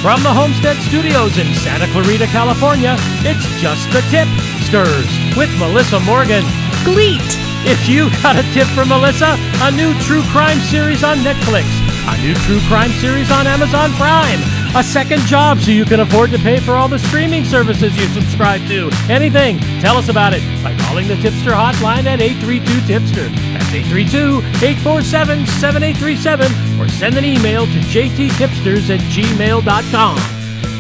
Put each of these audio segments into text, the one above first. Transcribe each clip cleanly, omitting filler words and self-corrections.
From the Homestead Studios in Santa Clarita, California, it's Just the Tip-Sters with Melissa Morgan. Gleet! If you got a tip for Melissa, a new true crime series on Netflix, a new true crime series on Amazon Prime, a second job so you can afford to pay for all the streaming services you subscribe to, anything, tell us about it by calling the Tipster hotline at 832-TIPSTER. That's 832-847-7837, or send an email to jttipsters@gmail.com.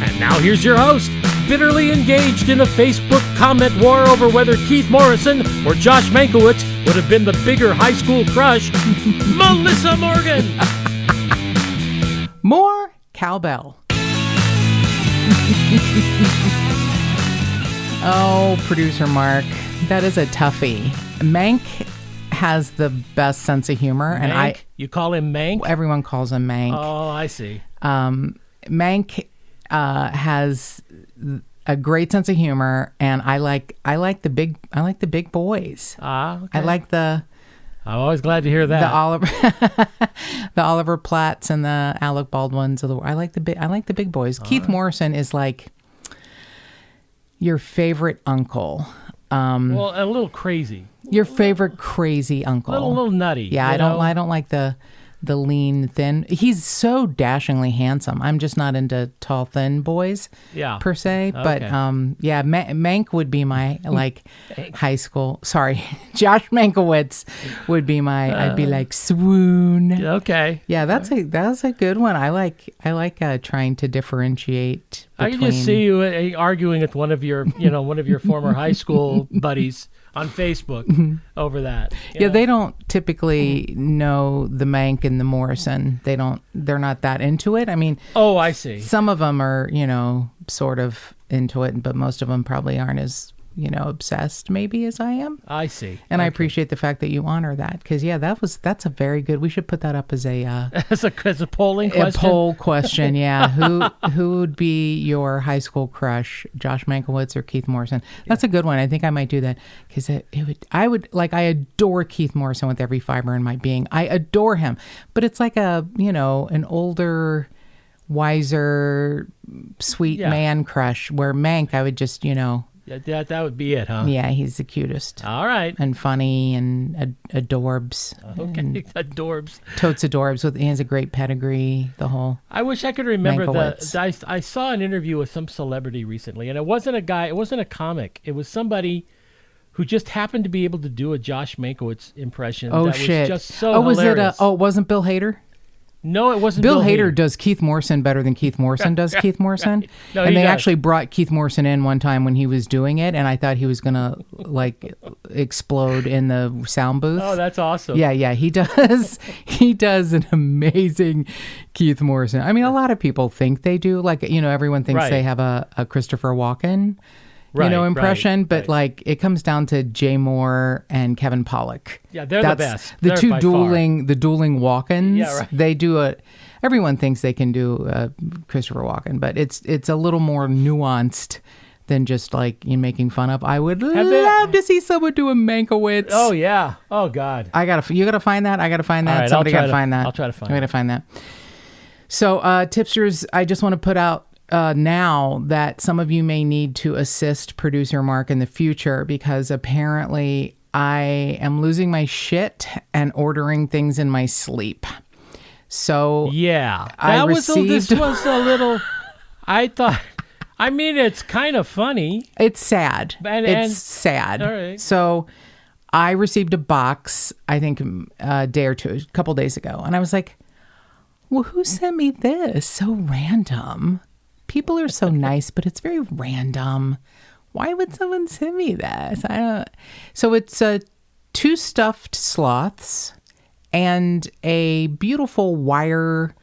And now here's your host, bitterly engaged in a Facebook comment war over whether Keith Morrison or Josh Mankiewicz would have been the bigger high school crush, Melissa Morgan. More cowbell. Oh, producer Mark, that is a toughie. Mank has the best sense of humor. Mank? You call him Mank? Everyone calls him Mank. Oh, I see. Mank has a great sense of humor, and I like the big boys. Okay. I like I'm always glad to hear that. The Oliver Platts and the Alec Baldwins of the world. I like the big boys. Keith Morrison is like your favorite uncle. Well, a little crazy. Your favorite crazy uncle. A little nutty. Yeah, I don't like the lean, thin. He's so dashingly handsome. I'm just not into tall, thin boys, per se. Okay. But Mank would be my high school. Sorry, Josh Mankiewicz would be my. I'd be like swoon. Okay. Yeah, that's a good one. I like trying to differentiate. I can just see you arguing with one of your former high school buddies on Facebook over that. Yeah, they don't typically know the Mank and the Morrison. They're not that into it. I mean, oh, I see. Some of them are, sort of into it, but most of them probably aren't as, obsessed maybe as I am. I see. And I appreciate the fact that you honor that, because that's a very good. We should put that up as a as a polling question. A poll question, yeah. Who would be your high school crush, Josh Mankiewicz or Keith Morrison? That's a good one. I think I might do that, because I adore Keith Morrison with every fiber in my being. I adore him, but it's like an older, wiser, sweet man crush. Where Mank, I would just That would be it, huh? Yeah, he's the cutest. All right. And funny and adorbs. Okay, adorbs. Totes adorbs. He has a great pedigree, the whole I wish I could remember I saw an interview with some celebrity recently, and it wasn't a guy, it wasn't a comic. It was somebody who just happened to be able to do a Josh Mankiewicz impression. Oh, that shit. Was just so hilarious. It wasn't Bill Hader? No, it wasn't Bill Hader does Keith Morrison better than Keith Morrison does Keith Morrison. Right. No, and they does. actually brought Keith Morrison in one time when he was doing it, and I thought he was going to explode in the sound booth. Oh, that's awesome. Yeah, he does. He does an amazing Keith Morrison. I mean, a lot of people think they do. Everyone thinks they have a Christopher Walken impression, but it comes down to Jay Moore and Kevin Pollak. Yeah, they're the best. The dueling Walkens. Yeah, right. They do everyone thinks they can do Christopher Walken, but it's a little more nuanced than just making fun of. I would love to see someone do a Mankiewicz. Oh yeah. Oh God. You gotta find that. I gotta find that. Right, Somebody gotta find that. I'll try to find. I gotta find that. So, tipsters, I just want to put out now that some of you may need to assist producer Mark in the future, because apparently I am losing my shit and ordering things in my sleep. So yeah, this was a little. I thought. I mean, it's kind of funny. It's sad. It's sad. All right. So I received a box, I think a couple days ago, and I was like, "Well, who sent me this? So random." People are so nice, but it's very random. Why would someone send me this? I don't. So it's 2 stuffed sloths and a beautiful wire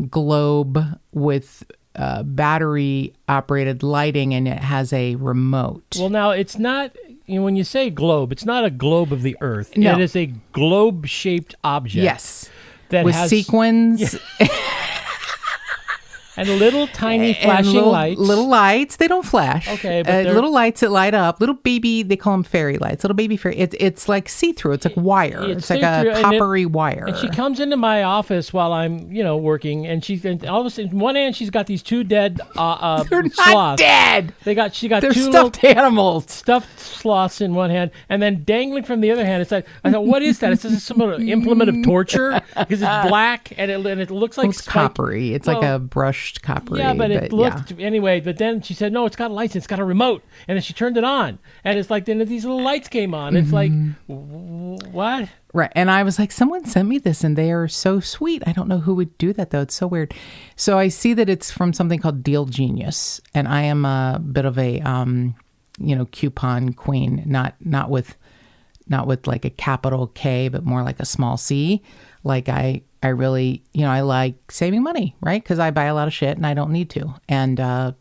globe with battery-operated lighting, and it has a remote. Well, now it's not. When you say globe, it's not a globe of the Earth. No. It is a globe-shaped object. Yes, that with has sequins. Yeah. And little tiny flashing lights. Little lights. They don't flash. Okay, but little lights that light up. Little baby, they call them fairy lights. Little baby fairy. It's like see-through. It's like wire. It's like a coppery wire. And she comes into my office while I'm, working, and all of a sudden, in one hand she's got these two dead They're not sloths. dead. She got They're two stuffed animals. stuffed sloths in one hand, and then dangling from the other hand. It's like, I thought, what is that? Is this some sort of implement of torture? Because it's black and it looks like it's coppery. It's like a brushed coppery. Yeah, but it looked anyway. But then she said, no, it's got lights. It's got a remote, and then she turned it on, and it's like then these little lights came on. It's like, what? Right. And I was like, someone sent me this and they are so sweet. I don't know who would do that though. It's so weird. So I see that it's from something called Deal Genius. And I am a bit of a, coupon queen, not with like a capital K, but more like a small C. Like I really, I like saving money, right? Because I buy a lot of shit and I don't need to. And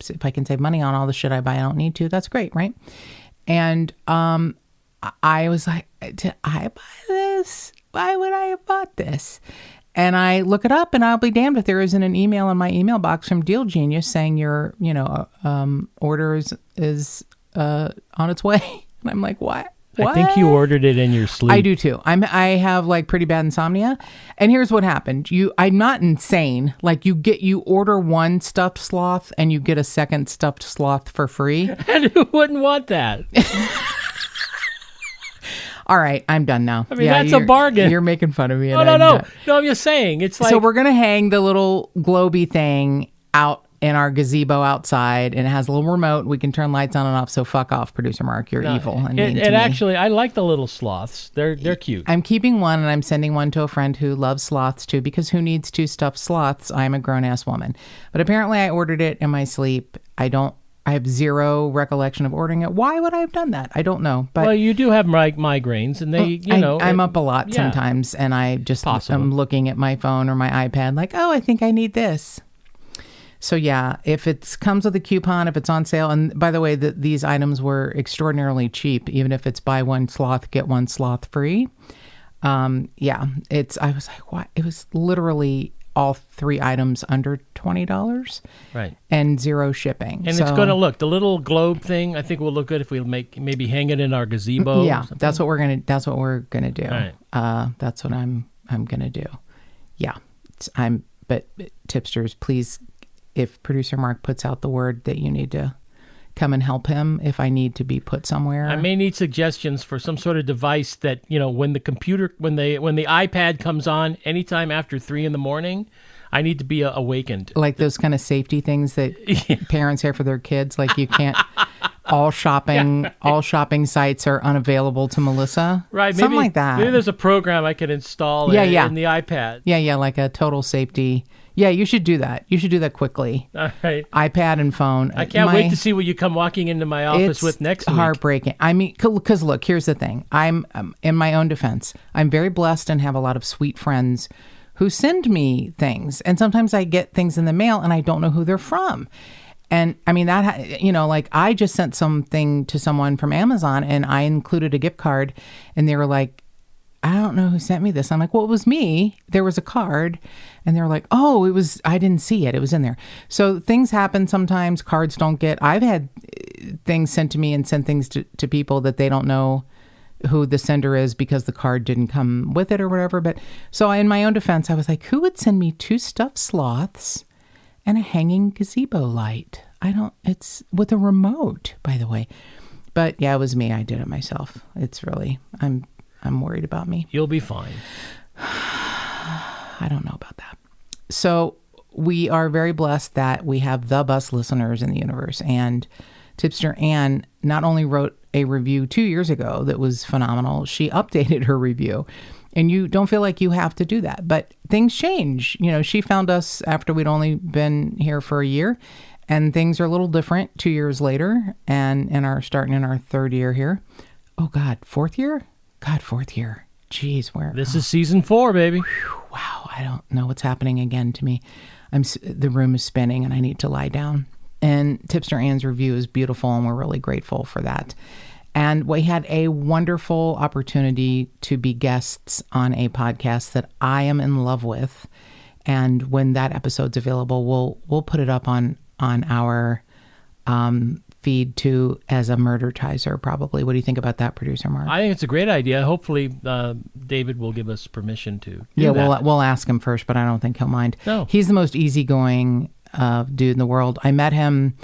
if I can save money on all the shit I buy, I don't need to. That's great, right? And I was like, did I buy this? Why would I have bought this? And I look it up, and I'll be damned if there isn't an email in my email box from Deal Genius saying your, order is on its way. And I'm like, what? I think you ordered it in your sleep. I do too. I have like pretty bad insomnia. And here's what happened. I'm not insane. Like you order one stuffed sloth and you get a second stuffed sloth for free. And who wouldn't want that? All right, I'm done now. I mean, that's a bargain. You're making fun of me. No. No, I'm just saying. It's like... So we're going to hang the little globy thing out in our gazebo outside, and it has a little remote. We can turn lights on and off, so fuck off, Producer Mark. You're evil. And mean to me. Actually, I like the little sloths. They're cute. I'm keeping one, and I'm sending one to a friend who loves sloths, too, because who needs two stuffed sloths? I'm a grown-ass woman. But apparently I ordered it in my sleep. I have zero recollection of ordering it. Why would I have done that? I don't know. But well, you do have migraines, and they, I'm up a lot sometimes, and I just am looking at my phone or my iPad like, oh, I think I need this. So yeah, if it comes with a coupon, if it's on sale, and by the way, these items were extraordinarily cheap, even if it's buy one sloth, get one sloth free. I was like, what? It was literally all three items under $20, right? And zero shipping. And it's going to look, the little globe thing, I think will look good if we maybe hang it in our gazebo. Yeah, that's what we're gonna do. Right. That's what I'm gonna do. Yeah, but Tip-Sters, please, if Producer Mark puts out the word that you need to come and help him if I need to be put somewhere. I may need suggestions for some sort of device that, when the iPad comes on anytime after 3 a.m, I need to be awakened. Like those kind of safety things that parents have for their kids. Like you can't, all shopping sites are unavailable to Melissa. Right. Something like that. Maybe there's a program I could install in the iPad. Yeah. Like a total safety. Yeah, you should do that. You should do that quickly. All right. iPad and phone. I can't wait to see what you come walking into my office with next week. It's heartbreaking. I mean, because look, here's the thing. I'm, in my own defense, I'm very blessed and have a lot of sweet friends who send me things. And sometimes I get things in the mail and I don't know who they're from. And I mean, that, like I just sent something to someone from Amazon and I included a gift card and they were like, I don't know who sent me this. I'm like, well, it was me. There was a card. And they were like, oh, I didn't see it. It was in there. So things happen sometimes. Cards don't get, I've had things sent to me and sent things to people that they don't know who the sender is because the card didn't come with it or whatever. But so in my own defense, I was like, who would send me 2 stuffed sloths and a hanging gazebo light? It's with a remote, by the way. But yeah, it was me. I did it myself. It's really, I'm worried about me. You'll be fine. I don't know about that. So we are very blessed that we have the best listeners in the universe. And Tipster Ann not only wrote a review 2 years ago that was phenomenal, she updated her review. And you don't feel like you have to do that. But things change. She found us after we'd only been here for a year. And things are a little different 2 years later and are starting in our 3rd year here. Oh, God, 4th year? God, 4th year. Jeez, where? This is season 4, baby. Wow, I don't know what's happening again to me. The room is spinning and I need to lie down. And Tipster Ann's review is beautiful and we're really grateful for that. And we had a wonderful opportunity to be guests on a podcast that I am in love with. And when that episode's available, we'll put it up on our feed too as a murder teaser, probably. What do you think about that, producer Mark? I think it's a great idea. Hopefully, David will give us permission to do that. We'll ask him first, but I don't think he'll mind. No. He's the most easygoing dude in the world. I met him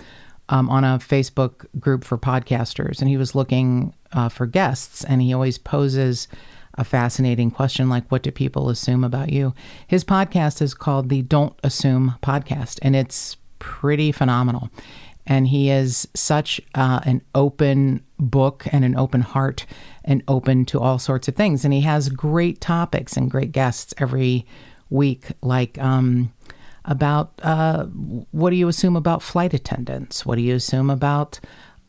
on a Facebook group for podcasters, and he was looking for guests, and he always poses a fascinating question like, what do people assume about you? His podcast is called the Don't Assume Podcast, and it's pretty phenomenal. And he is such an open book and an open heart and open to all sorts of things. And he has great topics and great guests every week, like about what do you assume about flight attendants? What do you assume about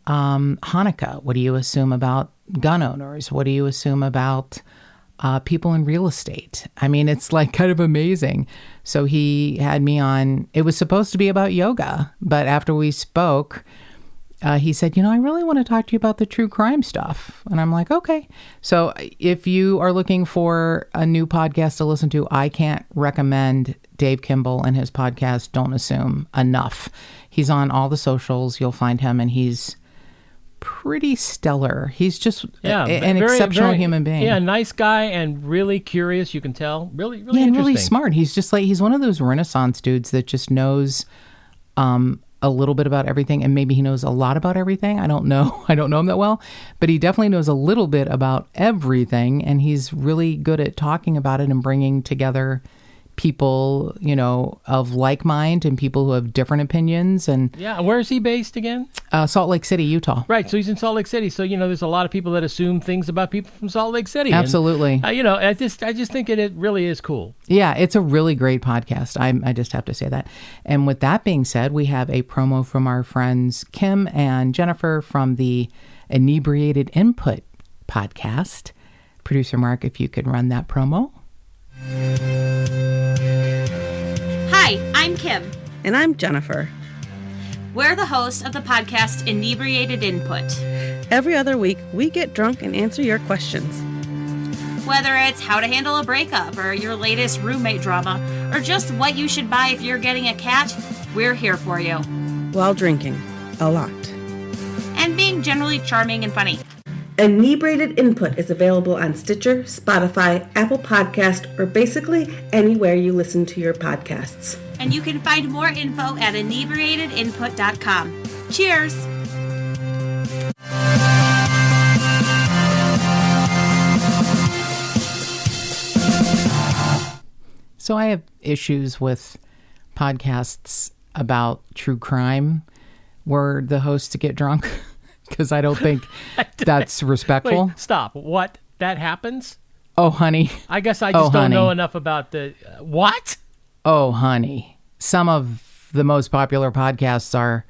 Hanukkah? What do you assume about gun owners? What do you assume about people in real estate? I mean, it's like kind of amazing. So he had me on, it was supposed to be about yoga, but after we spoke, he said, I really want to talk to you about the true crime stuff. And I'm like, okay. So if you are looking for a new podcast to listen to, I can't recommend Dave Kimball and his podcast, Don't Assume, enough. He's on all the socials. You'll find him, and he's pretty stellar. He's just an exceptional human being. Yeah, nice guy and really curious, you can tell. Really and interesting. Really smart. He's just like, he's one of those Renaissance dudes that just knows a little bit about everything, and maybe he knows a lot about everything. I don't know. I don't know him that well, but he definitely knows a little bit about everything, and he's really good at talking about it and bringing together people, of like mind and people who have different opinions. And yeah, where is he based again? Salt Lake City, Utah. Right, so he's in Salt Lake City. So there's a lot of people that assume things about people from Salt Lake City. Absolutely. And, I just think it really is cool. Yeah, it's a really great podcast. I just have to say that. And with that being said, we have a promo from our friends Kim and Jennifer from the Inebriated Input podcast. Producer Mark, if you could run that promo. Hi, I'm Kim. And I'm Jennifer. We're the hosts of the podcast Inebriated Input. Every other week, we get drunk and answer your questions. Whether it's how to handle a breakup, or your latest roommate drama, or just what you should buy if you're getting a cat, we're here for you. While drinking. A lot. And being generally charming and funny. Inebriated Input is available on Stitcher, Spotify, Apple Podcast, or basically anywhere you listen to your podcasts. And you can find more info at inebriatedinput.com. Cheers! So I have issues with podcasts about true crime where the hosts get drunk. Because I don't think that's respectful. Wait, stop. What? That happens? Oh, honey. I guess I just don't know enough about the... what? Oh, honey. Some of the most popular podcasts are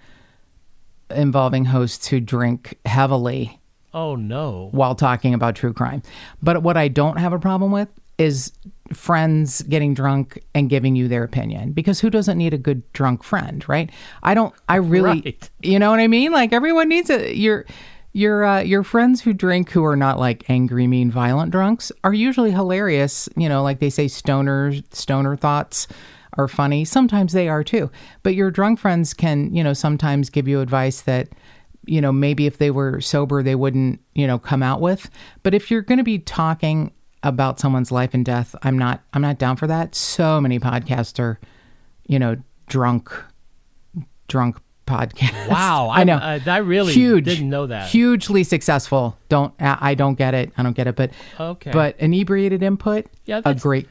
involving hosts who drink heavily. Oh, no. While talking about true crime. But what I don't have a problem with is friends getting drunk and giving you their opinion, because who doesn't need a good drunk friend, right? Right. You know what I mean? Like, everyone needs your friends who drink, who are not like angry, mean, violent drunks, are usually hilarious. Like they say, stoner thoughts are funny. Sometimes they are too, but your drunk friends can, sometimes give you advice that, maybe if they were sober, they wouldn't, come out with. But if you're going to be talking about someone's life and death, I'm not down for that. So many podcasts are, drunk podcasts. Wow. I know. I really didn't know that. Hugely successful. I don't get it. But okay. But Inebriated Input, yeah, a great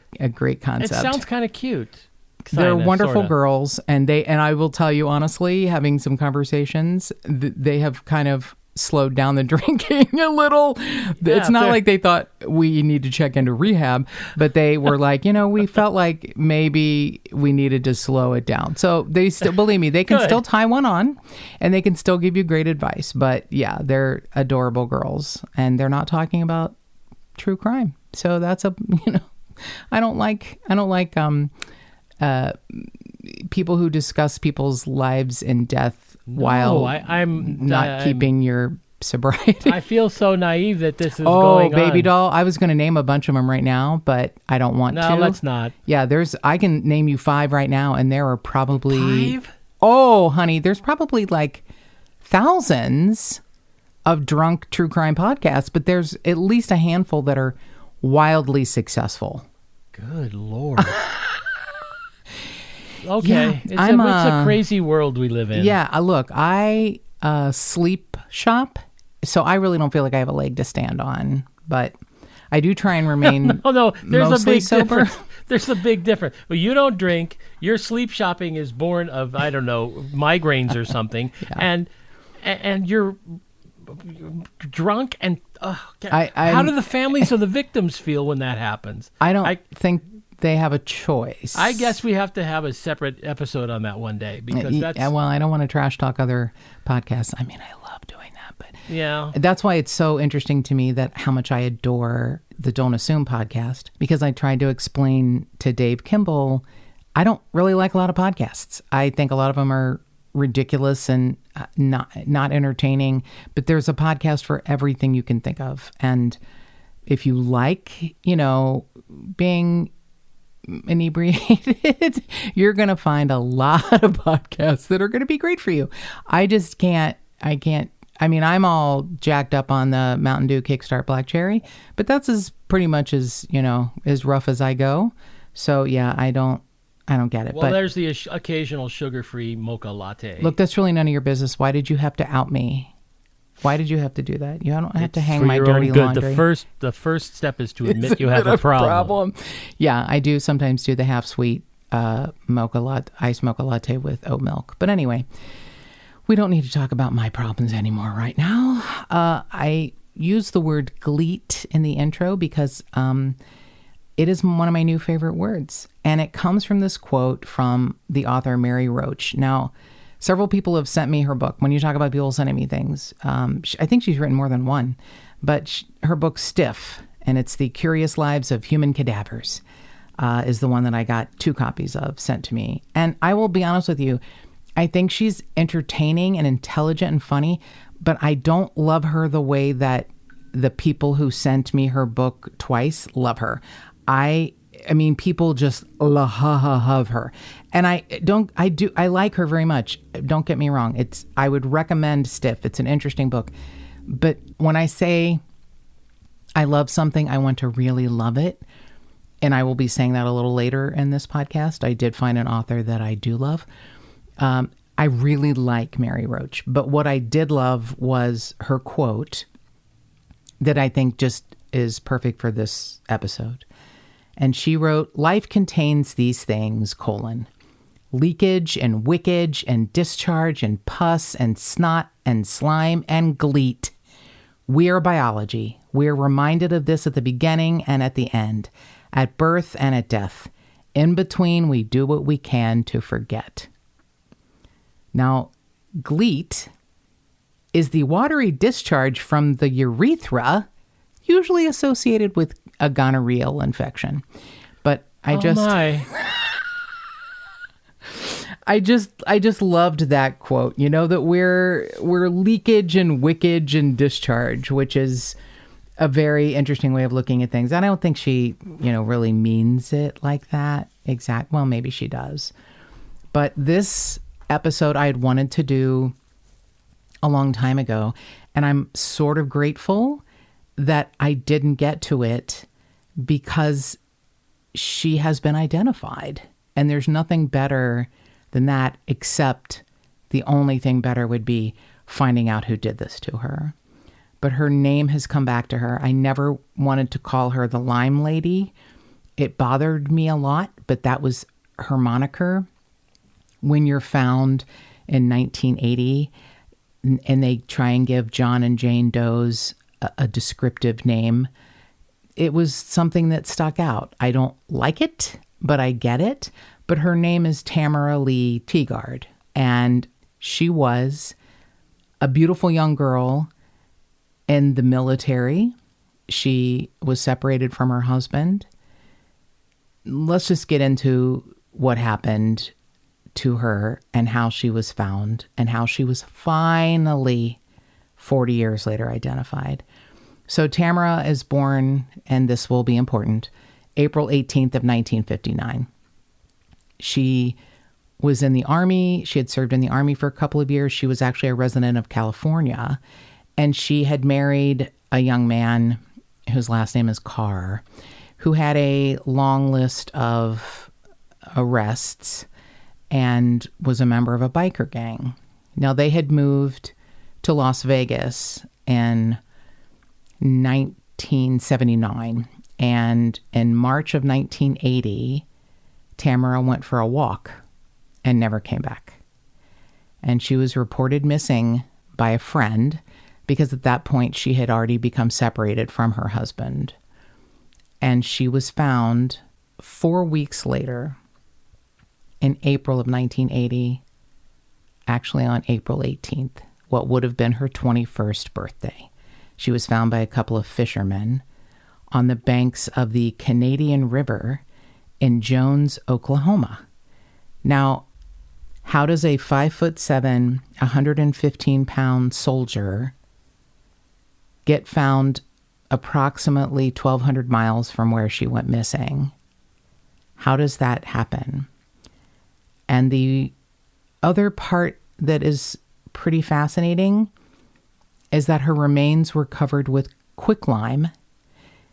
concept. It sounds kind of cute. They're wonderful girls, and I will tell you honestly, having some conversations, they have kind of slowed down the drinking a little. It's not like they thought we need to check into rehab, but they were like, we felt like maybe we needed to slow it down. So they still, believe me, they can still tie one on, and they can still give you great advice. But yeah, they're adorable girls, and they're not talking about true crime. So that's I don't like people who discuss people's lives and death while I'm not keeping your sobriety. I feel so naive that this is going on. Oh, baby doll. I was going to name a bunch of them right now, but I don't want to. No, let's not. Yeah, I can name you 5 right now, and there are probably... 5? Oh, honey, there's probably like thousands of drunk true crime podcasts, but there's at least a handful that are wildly successful. Good Lord. Okay. Yeah, it's a crazy world we live in. Yeah, look, I sleep shop, so I really don't feel like I have a leg to stand on, but I do try and remain no, there's a big sober. difference. There's a big difference. Well, you don't drink. Your sleep shopping is born of, I don't know, migraines or something, and you're drunk and how do the families of the victims feel when that happens? I don't think they have a choice. I guess we have to have a separate episode on that one day because that's... Well, I don't want to trash talk other podcasts. I mean, I love doing that, but yeah, that's why it's so interesting to me that how much I adore the Don't Assume podcast, because I tried to explain to Dave Kimball, I don't really like a lot of podcasts. I think a lot of them are ridiculous and not entertaining, but there's a podcast for everything you can think of. And if you like, being inebriated, you're going to find a lot of podcasts that are going to be great for you. I mean, I'm all jacked up on the Mountain Dew Kickstart Black Cherry, but that's pretty much as rough as I go. So yeah, I don't get it. Well, there's the occasional sugar-free mocha latte. Look, that's really none of your business. Why did you have to out me? Why did you have to do that? You don't have to hang my dirty laundry. The first step is to admit you have a problem. Yeah, I do sometimes do the half-sweet iced mocha latte with oat milk. But anyway, we don't need to talk about my problems anymore right now. I use the word gleet in the intro because it is one of my new favorite words. And it comes from this quote from the author Mary Roach. Now, several people have sent me her book. When you talk about people sending me things, I think she's written more than one. But her book, Stiff, and it's The Curious Lives of Human Cadavers, is the one that I got 2 copies of sent to me. And I will be honest with you, I think she's entertaining and intelligent and funny, but I don't love her the way that the people who sent me her book twice love her. I mean, people just love her. And I like her very much. Don't get me wrong. I would recommend Stiff. It's an interesting book. But when I say I love something, I want to really love it. And I will be saying that a little later in this podcast. I did find an author that I do love. I really like Mary Roach. But what I did love was her quote that I think just is perfect for this episode. And she wrote, "Life contains these things, leakage and wickage and discharge and pus and snot and slime and gleet. We are biology. We are reminded of this at the beginning and at the end, at birth and at death. In between, we do what we can to forget." Now, gleet is the watery discharge from the urethra, usually associated with a gonorrheal infection. But I just loved that quote, that we're leakage and wickage and discharge, which is a very interesting way of looking at things. And I don't think she, really means it like that. Well, maybe she does. But this episode I had wanted to do a long time ago, and I'm sort of grateful that I didn't get to it because she has been identified. And there's nothing better than that, except the only thing better would be finding out who did this to her. But her name has come back to her. I never wanted to call her the Lime Lady. It bothered me a lot, but that was her moniker. When you're found in 1980 and they try and give John and Jane Doe's a descriptive name, it was something that stuck out. I don't like it, but I get it. But her name is Tamara Tigard, and she was a beautiful young girl in the military. She was separated from her husband. Let's just get into what happened to her and how she was found and how she was finally 40 years later identified. So Tamara is born, and this will be important, April 18th of 1959. She was in the Army. She had served in the Army for a couple of years. She was actually a resident of California, and she had married a young man whose last name is Carr, who had a long list of arrests and was a member of a biker gang. Now, they had moved to Las Vegas in 1979, and in March of 1980, Tamara went for a walk and never came back. And she was reported missing by a friend because at that point she had already become separated from her husband. And she was found 4 weeks later in April of 1980, actually on April 18th, what would have been her 21st birthday. She was found by a couple of fishermen on the banks of the Canadian River in Jones, Oklahoma. Now, how does a 5'7", 115-pound soldier get found approximately 1,200 miles from where she went missing? How does that happen? And the other part that is pretty fascinating is that her remains were covered with quicklime.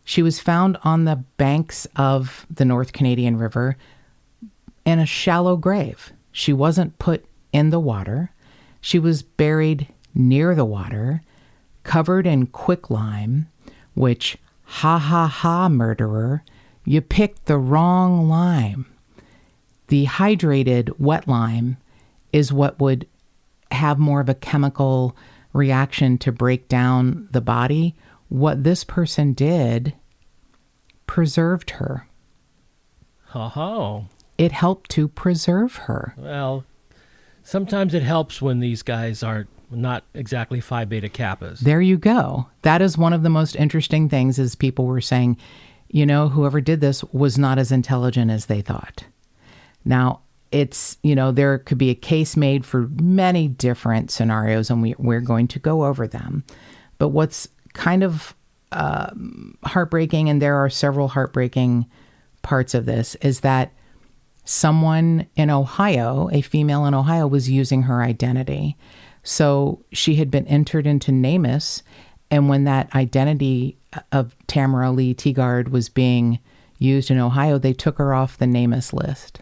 She was found on the banks of the North Canadian River in a shallow grave. She wasn't put in the water. She was buried near the water, covered in quicklime, which, ha ha ha, murderer, you picked the wrong lime. The hydrated wet lime is what would have more of a chemical reaction to break down the body. What this person did preserved her. Oh. It helped to preserve her. Well, sometimes it helps when these guys are not exactly Phi Beta Kappas. There you go. That is one of the most interesting things is people were saying, you know, whoever did this was not as intelligent as they thought. Now, it's, you know, there could be a case made for many different scenarios, and we're going to go over them. But what's kind of heartbreaking, and there are several heartbreaking parts of this, is that someone in Ohio, a female in Ohio, was using her identity. So she had been entered into NamUs, and when that identity of Tamara Lee Tigard was being used in Ohio, they took her off the NamUs list.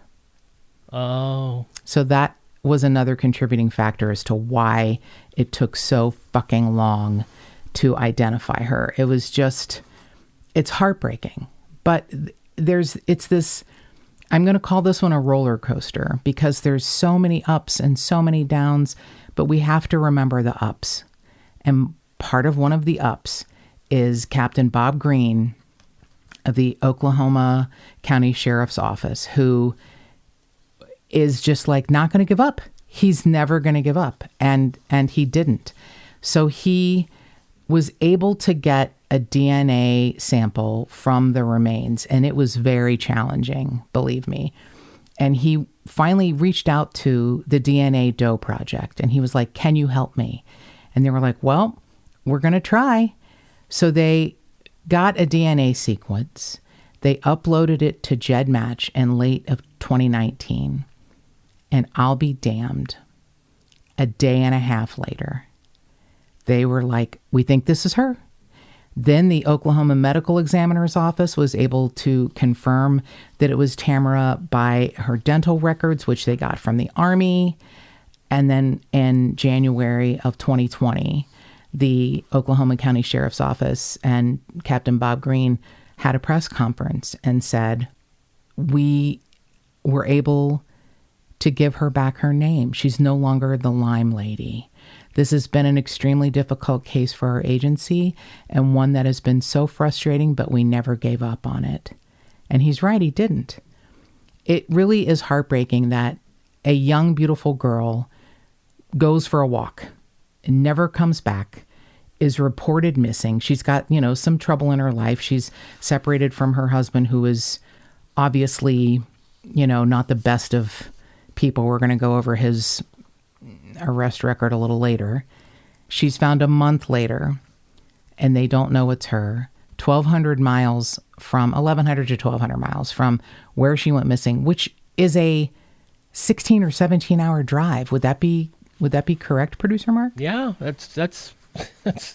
Oh. So that was another contributing factor as to why it took so fucking long to identify her. It was just, it's heartbreaking. But it's this, I'm going to call this one a roller coaster because there's so many ups and so many downs, but we have to remember the ups. And part of one of the ups is Captain Bob Green of the Oklahoma County Sheriff's Office, who is just like not going to give up. He's never going to give up. And he didn't. So he was able to get a DNA sample from the remains, and it was very challenging, believe me. And he finally reached out to the DNA Doe Project, and he was like, can you help me? And they were like, well, we're going to try. So they got a DNA sequence. They uploaded it to GEDmatch in late of 2019. And I'll be damned, a day and a half later, they were like, we think this is her. Then the Oklahoma Medical Examiner's Office was able to confirm that it was Tamara by her dental records, which they got from the Army. And then in January of 2020, the Oklahoma County Sheriff's Office and Captain Bob Green had a press conference and said, we were able to give her back her name. She's no longer the Lime Lady. This has been an extremely difficult case for our agency and one that has been so frustrating, but we never gave up on it. And he's right, he didn't. It really is heartbreaking that a young, beautiful girl goes for a walk and never comes back, is reported missing. She's got, some trouble in her life. She's separated from her husband, who is obviously, not the best of people. We're going to go over his arrest record a little later. She's found a month later, and they don't know it's her. 1,200 miles from 1,100 to 1,200 miles from where she went missing, which is a 16 or 17 hour drive. Would that be correct, Producer Mark? Yeah, that's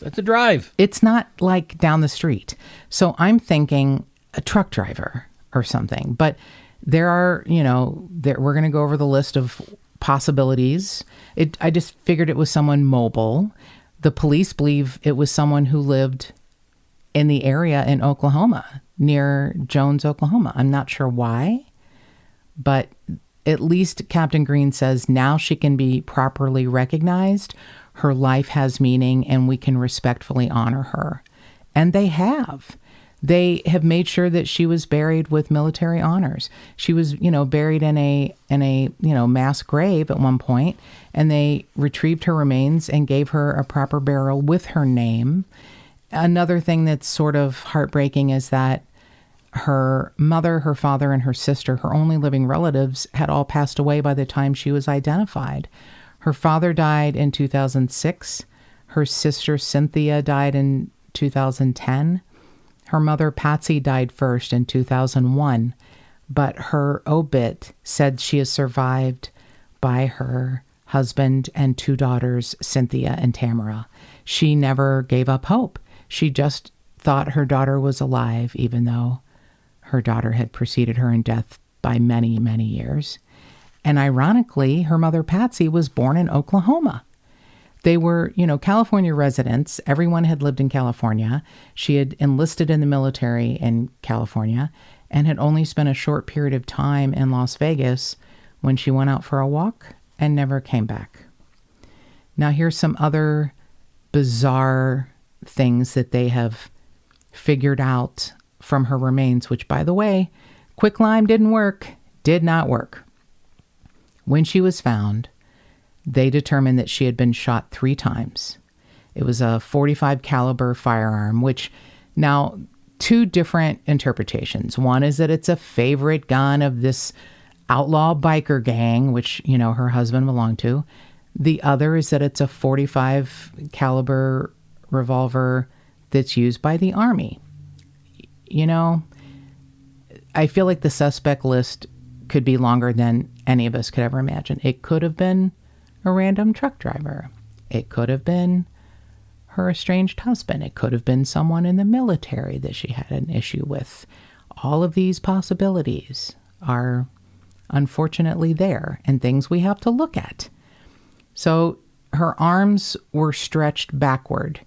a drive. It's not like down the street. So I'm thinking a truck driver or something. But there are, we're going to go over the list of possibilities. I just figured it was someone mobile. The police believe it was someone who lived in the area in Oklahoma, near Jones, Oklahoma. I'm not sure why, but at least Captain Green says now she can be properly recognized. Her life has meaning and we can respectfully honor her. And they have. They have made sure that she was buried with military honors. She was, buried in a mass grave at one point, and they retrieved her remains and gave her a proper burial with her name. Another thing that's sort of heartbreaking is that her mother, her father, and her sister, her only living relatives, had all passed away by the time she was identified. Her father died in 2006. Her sister, Cynthia, died in 2010. Her mother, Patsy, died first in 2001, but her obit said she is survived by her husband and 2 daughters, Cynthia and Tamara. She never gave up hope. She just thought her daughter was alive, even though her daughter had preceded her in death by many, many years. And ironically, her mother, Patsy, was born in Oklahoma. They were, California residents. Everyone had lived in California. She had enlisted in the military in California and had only spent a short period of time in Las Vegas when she went out for a walk and never came back. Now, here's some other bizarre things that they have figured out from her remains, which, by the way, quicklime did not work. When she was found, they determined that she had been shot 3 times. It was a .45 caliber firearm, which now 2 different interpretations. One is that it's a favorite gun of this outlaw biker gang, which, her husband belonged to. The other is that it's a .45 caliber revolver that's used by the Army. I feel like the suspect list could be longer than any of us could ever imagine. It could have been a random truck driver. It could have been her estranged husband. It could have been someone in the military that she had an issue with. All of these possibilities are unfortunately there and things we have to look at. So her arms were stretched backward,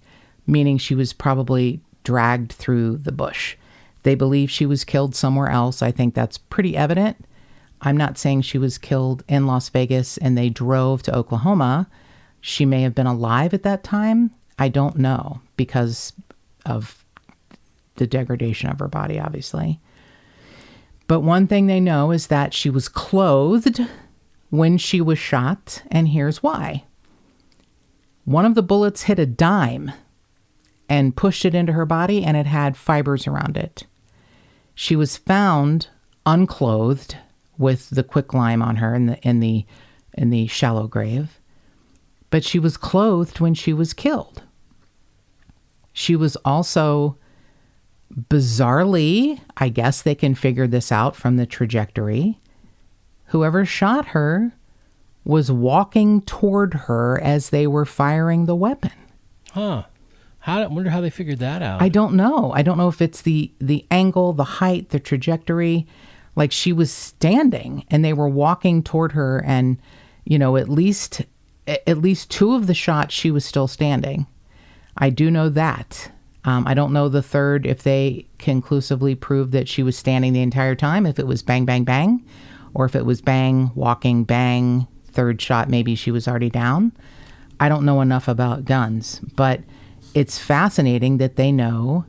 meaning she was probably dragged through the bush. They believe she was killed somewhere else. I think that's pretty evident. I'm not saying she was killed in Las Vegas and they drove to Oklahoma. She may have been alive at that time. I don't know because of the degradation of her body, obviously. But one thing they know is that she was clothed when she was shot, and here's why. One of the bullets hit a dime and pushed it into her body, and it had fibers around it. She was found unclothed with the quicklime on her in the shallow grave, but she was clothed when she was killed. She was also bizarrely, I guess they can figure this out from the trajectory, whoever shot her was walking toward her as they were firing the weapon. Huh. I wonder how they figured that out. I don't know. I don't know if it's the angle, the height, the trajectory. Like she was standing and they were walking toward her, and at least 2 of the shots she was still standing. I do know that. I don't know the third, if they conclusively proved that she was standing the entire time, if it was bang, bang, bang, or if it was bang, walking, bang, third shot, maybe she was already down. I don't know enough about guns, but it's fascinating that they know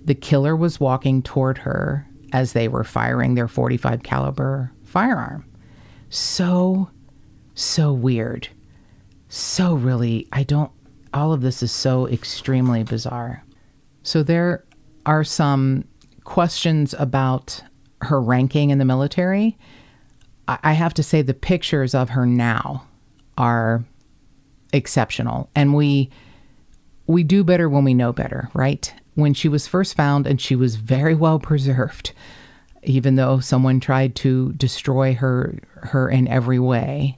the killer was walking toward her as they were firing their .45 caliber firearm. So weird. So really, all of this is so extremely bizarre. So there are some questions about her ranking in the military. I have to say the pictures of her now are exceptional. And we do better when we know better, right? When she was first found, and she was very well preserved, even though someone tried to destroy her in every way,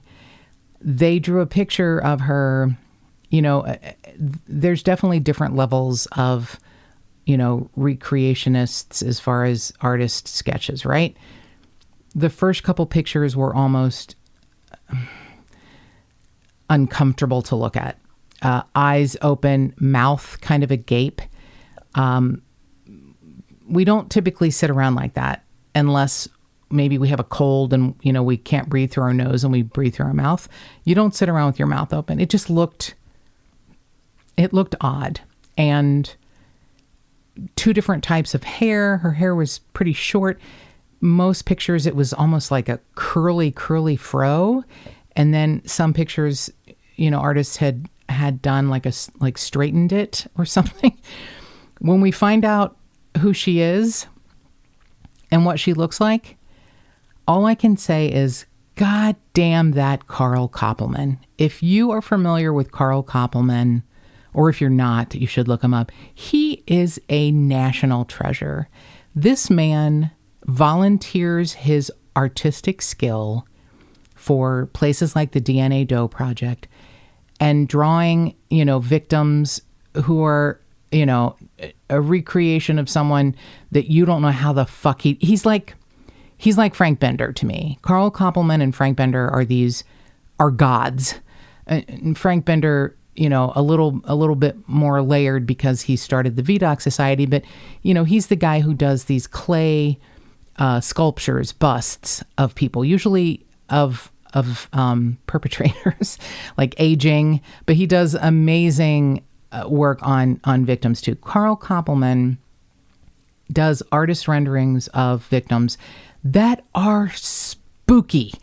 they drew a picture of her. There's definitely different levels of, recreationists as far as artist sketches, right? The first couple pictures were almost uncomfortable to look at. Eyes open, mouth kind of agape. We don't typically sit around like that unless maybe we have a cold and, we can't breathe through our nose and we breathe through our mouth. You don't sit around with your mouth open. It looked odd. And two different types of hair. Her hair was pretty short. Most pictures, it was almost like a curly fro. And then some pictures, artists had done like straightened it or something. When we find out who she is and what she looks like, all I can say is, God damn that Carl Koppelman. If you are familiar with Carl Koppelman, or if you're not, you should look him up. He is a national treasure. This man volunteers his artistic skill for places like the DNA Doe Project and drawing, victims who are, a recreation of someone that you don't know how the fuck he's like Frank Bender to me. Carl Koppelman and Frank Bender are gods. And Frank Bender, a little bit more layered because he started the VDOC Society, but he's the guy who does these clay sculptures, busts of people, usually of perpetrators, like aging, but he does amazing work on victims too. Carl Koppelman does artist renderings of victims that are spooky.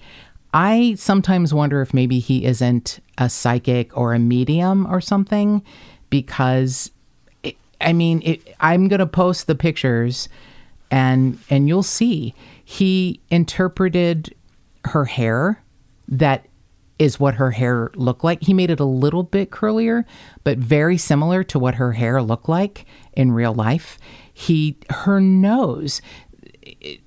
I sometimes wonder if maybe he isn't a psychic or a medium or something, because I'm going to post the pictures and you'll see he interpreted her hair. That is what her hair looked like. He made it a little bit curlier, but very similar to what her hair looked like in real life. Her nose.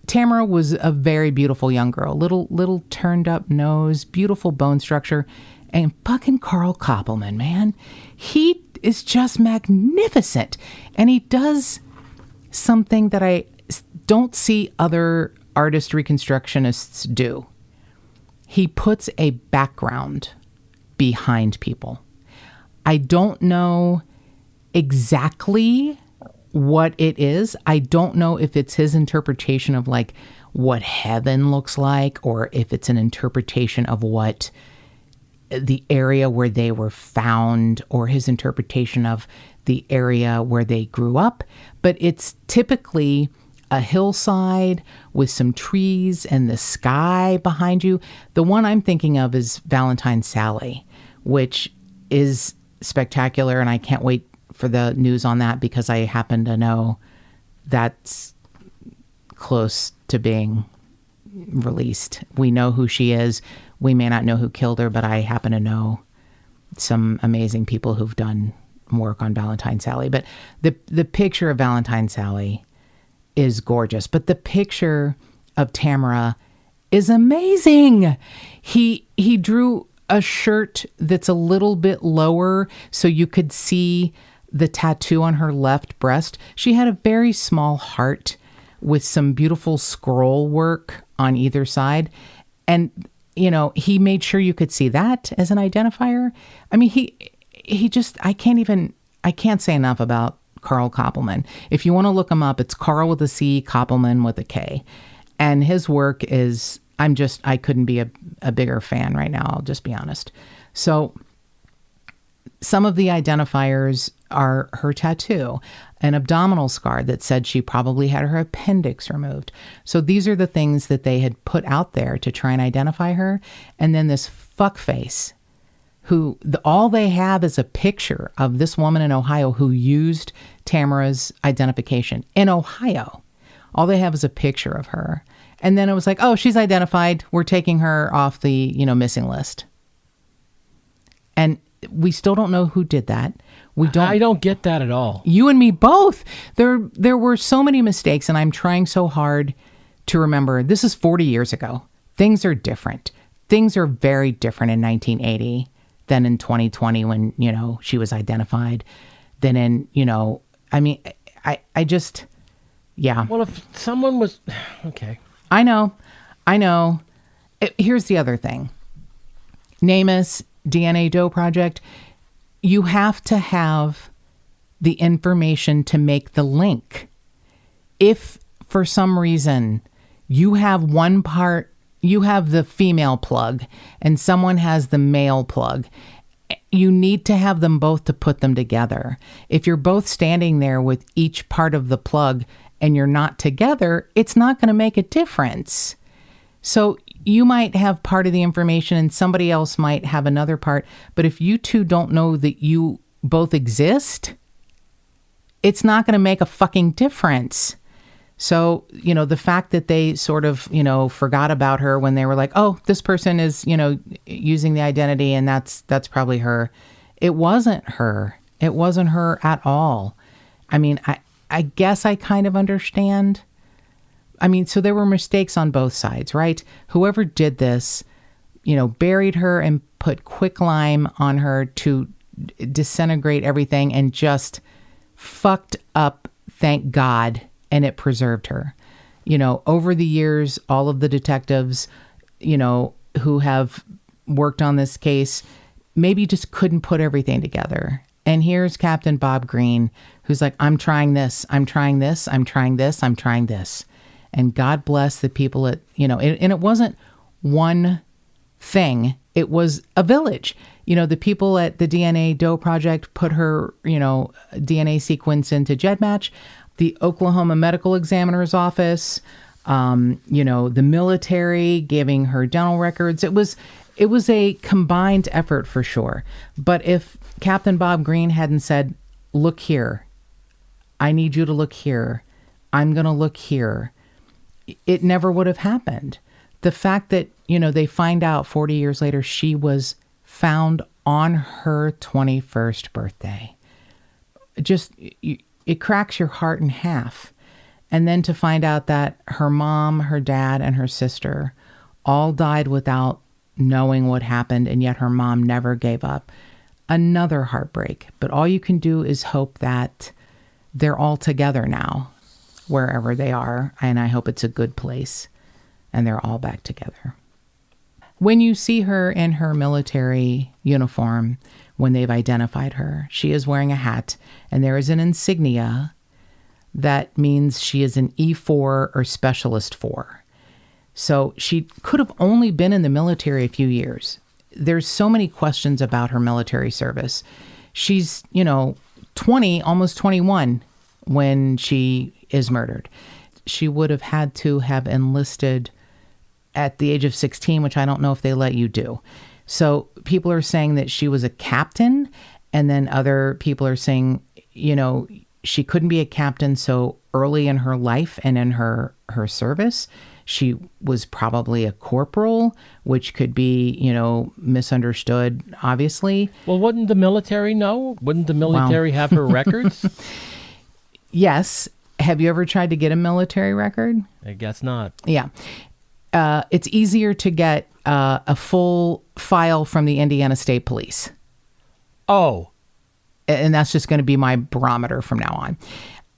Tamara was a very beautiful young girl, little turned up nose, beautiful bone structure, and fucking Carl Koppelman, man, he is just magnificent, and he does something that I don't see other artist reconstructionists do. He puts a background behind people. I don't know exactly what it is. I don't know if it's his interpretation of like what heaven looks like, or if it's an interpretation of what the area where they were found, or his interpretation of the area where they grew up. But it's typically a hillside with some trees and the sky behind you. The one I'm thinking of is Valentine Sally, which is spectacular, and I can't wait for the news on that because I happen to know that's close to being released. We know who she is. We may not know who killed her, but I happen to know some amazing people who've done work on Valentine Sally. But the picture of Valentine Sally is gorgeous, but the picture of Tamara is amazing. He drew a shirt that's a little bit lower so you could see the tattoo on her left breast. She had a very small heart with some beautiful scroll work on either side. And, he made sure you could see that as an identifier. I mean, he just, I can't say enough about Carl Koppelman. If you want to look him up, it's Carl with a C, Koppelman with a K. And his work is, I couldn't be a bigger fan right now. I'll just be honest. So some of the identifiers are her tattoo, an abdominal scar that said she probably had her appendix removed. So these are the things that they had put out there to try and identify her. And then this fuckface who all they have is a picture of this woman in Ohio who used Tamara's identification in Ohio. All they have is a picture of her. And then it was like, oh, she's identified. We're taking her off the, missing list. And we still don't know who did that. I don't get that at all. You and me both. There were so many mistakes, and I'm trying so hard to remember. This is 40 years ago. Things are different. Things are very different in 1980 than in 2020 when, she was identified. Than in, I mean, I just, yeah. Well, if someone was, okay. I know. Here's the other thing. NamUs, DNA Doe Project, you have to have the information to make the link. If for some reason you have one part, you have the female plug and someone has the male plug, you need to have them both to put them together. If you're both standing there with each part of the plug and you're not together, it's not going to make a difference. So you might have part of the information and somebody else might have another part. But if you two don't know that you both exist, it's not going to make a fucking difference. So, the fact that they sort of, forgot about her when they were like, oh, this person is, using the identity and that's probably her. It wasn't her. It wasn't her at all. I mean, I guess I kind of understand. I mean, so there were mistakes on both sides, right? Whoever did this, buried her and put quicklime on her to disintegrate everything and just fucked up, thank God, and it preserved her. Over the years, all of the detectives, who have worked on this case, maybe just couldn't put everything together. And here's Captain Bob Green, who's like, I'm trying this, I'm trying this, I'm trying this, I'm trying this. And God bless the people at, and it wasn't one thing. It was a village. The people at the DNA Doe Project put her, DNA sequence into GEDmatch. The Oklahoma Medical Examiner's Office, the military giving her dental records. It was a combined effort for sure. But if Captain Bob Green hadn't said, look here, I need you to look here, I'm going to look here, it never would have happened. The fact that, they find out 40 years later she was found on her 21st birthday, it cracks your heart in half. And then to find out that her mom, her dad, and her sister all died without knowing what happened, and yet her mom never gave up. Another heartbreak. But all you can do is hope that they're all together now, wherever they are, and I hope it's a good place, and they're all back together. When you see her in her military uniform, when they've identified her, she is wearing a hat, and there is an insignia that means she is an E4 or Specialist 4. So she could have only been in the military a few years. There's so many questions about her military service. She's, 20, almost 21 when she is murdered. She would have had to have enlisted at the age of 16, which I don't know if they let you do. So people are saying that she was a captain, and then other people are saying, she couldn't be a captain so early in her life and in her service. She was probably a corporal, which could be, misunderstood, obviously. Well, wouldn't the military know? Wouldn't the military have her records? Yes. Have you ever tried to get a military record? I guess not. Yeah. It's easier to get a full file from the Indiana State Police. Oh. And that's just going to be my barometer from now on.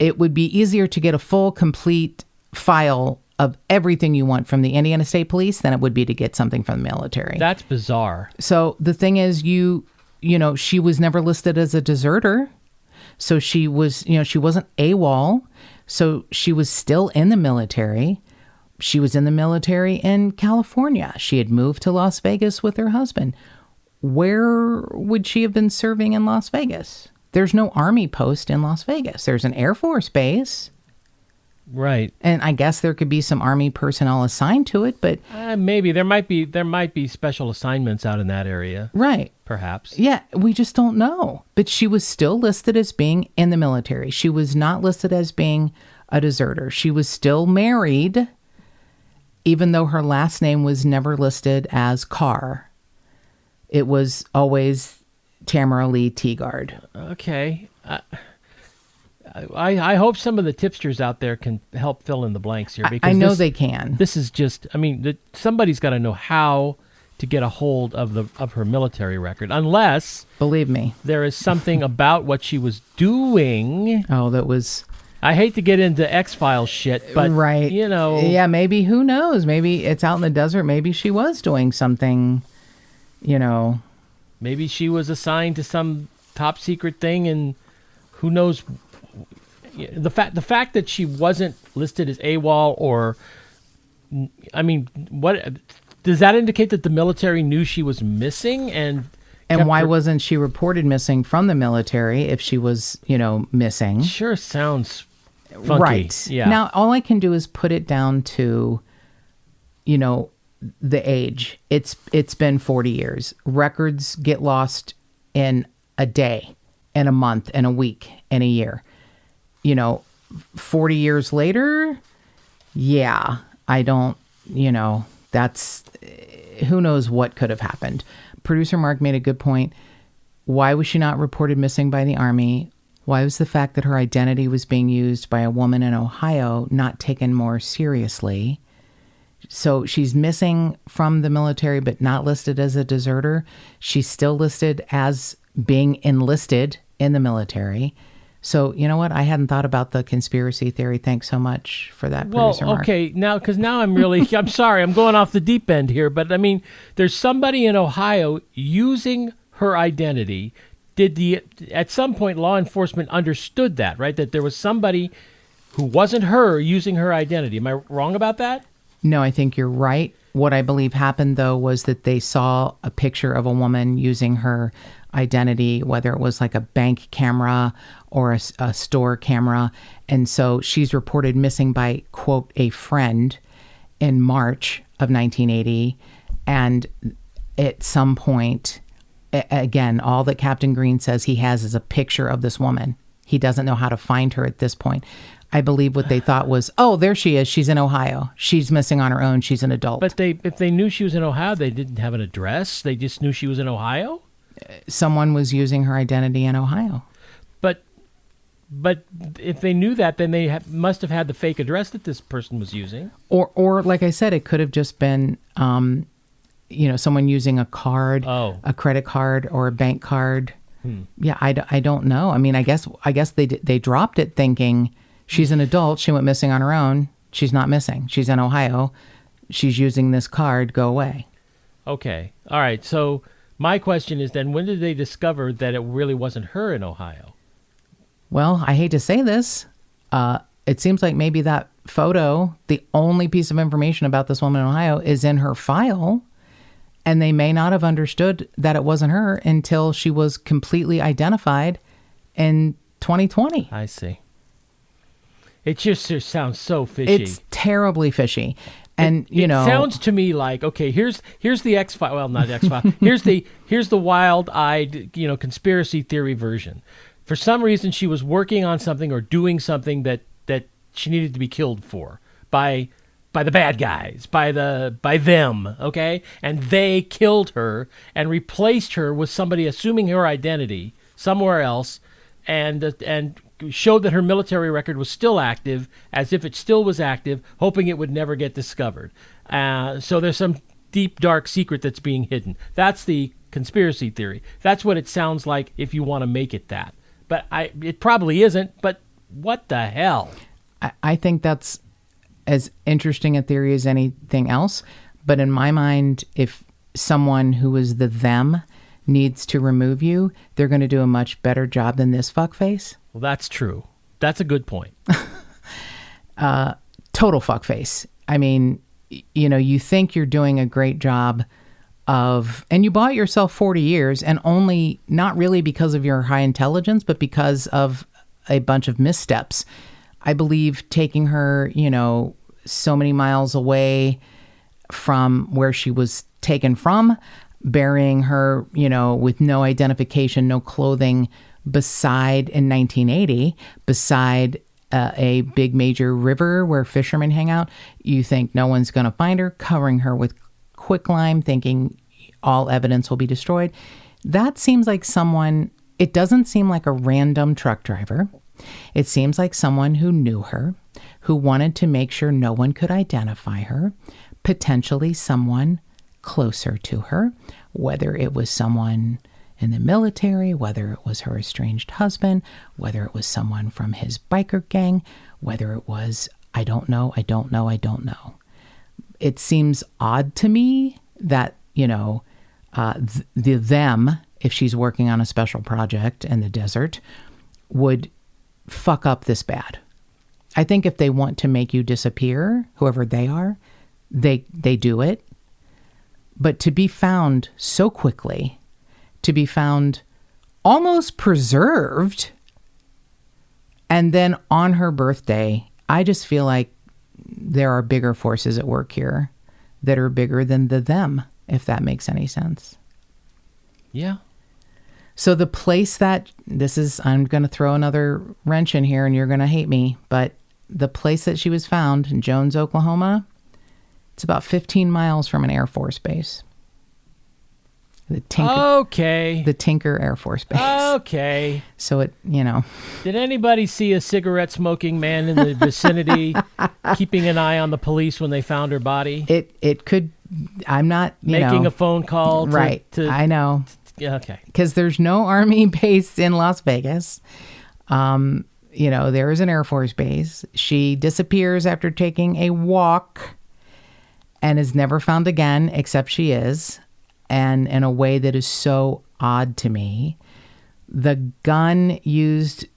It would be easier to get a full, complete file of everything you want from the Indiana State Police than it would be to get something from the military. That's bizarre. So the thing is, she was never listed as a deserter. So she was, she wasn't AWOL. So she was still in the military. She was in the military in California. She had moved to Las Vegas with her husband. Where would she have been serving in Las Vegas? There's no Army post in Las Vegas. There's an Air Force base. Right. And I guess there could be some Army personnel assigned to it, but maybe there might be special assignments out in that area. Right. Perhaps. Yeah, we just don't know. But she was still listed as being in the military. She was not listed as being a deserter. She was still married, even though her last name was never listed as Carr. It was always Tamara Tigard. Okay. I hope some of the tipsters out there can help fill in the blanks here. Because I know they can. This is just, somebody's got to know how to get a hold of her military record, unless, believe me, there is something about what she was doing. Oh, that was... I hate to get into X-Files shit, but, right. Yeah, maybe, who knows? Maybe it's out in the desert. Maybe she was doing something, Maybe she was assigned to some top secret thing, and who knows... The fact that she wasn't listed as AWOL, or... what... Does that indicate that the military knew she was missing? And why wasn't she reported missing from the military if she was, missing? Sure sounds funky. Right. Yeah. Now, all I can do is put it down to, the age. It's been 40 years. Records get lost in a day, in a month, in a week, in a year. 40 years later, yeah, I don't, that's, who knows what could have happened. Producer Mark made a good point. Why was she not reported missing by the Army? Why was the fact that her identity was being used by a woman in Ohio not taken more seriously? So she's missing from the military, but not listed as a deserter. She's still listed as being enlisted in the military. So, you know what? I hadn't thought about the conspiracy theory. Thanks so much for that, Producer Mark. Okay, now I'm really, I'm sorry, I'm going off the deep end here, but there's somebody in Ohio using her identity. At some point, law enforcement understood that, right? That there was somebody who wasn't her using her identity. Am I wrong about that? No, I think you're right. What I believe happened, though, was that they saw a picture of a woman using her identity, whether it was like a bank camera or a store camera. And so she's reported missing by, quote, a friend in March of 1980. And at some point, again, all that Captain Green says he has is a picture of this woman. He doesn't know how to find her at this point. I believe what they thought was, oh, there she is. She's in Ohio. She's missing on her own. She's an adult. But if they knew she was in Ohio, they didn't have an address. They just knew she was in Ohio? Someone was using her identity in Ohio. But if they knew that, then they must have had the fake address that this person was using. Or like I said, it could have just been, someone using a card, a credit card or a bank card. Yeah, I don't know. I guess they dropped it thinking she's an adult. She went missing on her own. She's not missing. She's in Ohio. She's using this card. Go away. Okay. All right. So my question is then, when did they discover that it really wasn't her in Ohio? Well, I hate to say this. It seems like maybe that photo, the only piece of information about this woman in Ohio, is in her file. And they may not have understood that it wasn't her until she was completely identified in 2020. I see. It just sounds so fishy. It's terribly fishy. And, it sounds to me like, okay, here's the X-File. Well, not X-File. here's the wild-eyed, conspiracy theory version. For some reason, she was working on something or doing something that she needed to be killed for by the bad guys, by them, okay? And they killed her and replaced her with somebody assuming her identity somewhere else, and showed that her military record was still active, as if it still was active, hoping it would never get discovered. So there's some deep, dark secret that's being hidden. That's the conspiracy theory. That's what it sounds like if you want to make it that. But it probably isn't, but what the hell? I think that's as interesting a theory as anything else. But in my mind, if someone who is the them needs to remove you, they're going to do a much better job than this fuckface. Well, that's true. That's a good point. Total fuckface. You think you're doing a great job and you bought yourself 40 years, and only not really because of your high intelligence, but because of a bunch of missteps. I believe taking her, so many miles away from where she was taken from, burying her, with no identification, no clothing, beside a big major river where fishermen hang out. You think no one's going to find her, covering her with quicklime, thinking all evidence will be destroyed. That seems like someone, it doesn't seem like a random truck driver. It seems like someone who knew her, who wanted to make sure no one could identify her, potentially someone closer to her, whether it was someone in the military, whether it was her estranged husband, whether it was someone from his biker gang, whether it was, I don't know. It seems odd to me that, them, if she's working on a special project in the desert, would fuck up this bad. I think if they want to make you disappear, whoever they are, they do it. But to be found so quickly, to be found almost preserved, and then on her birthday, I just feel like there are bigger forces at work here that are bigger than the them, if that makes any sense. Yeah. So the place that, I'm going to throw another wrench in here and you're going to hate me, but the place that she was found in Jones, Oklahoma, it's about 15 miles from an Air Force base. The Tinker Air Force Base. Okay. So it, Did anybody see a cigarette smoking man in the vicinity keeping an eye on the police when they found her body? It could, I'm not, making a phone call. Right. I know. Okay. Because there's no Army base in Las Vegas. There is an Air Force base. She disappears after taking a walk and is never found again, except she is. And in a way that is so odd to me. The gun used,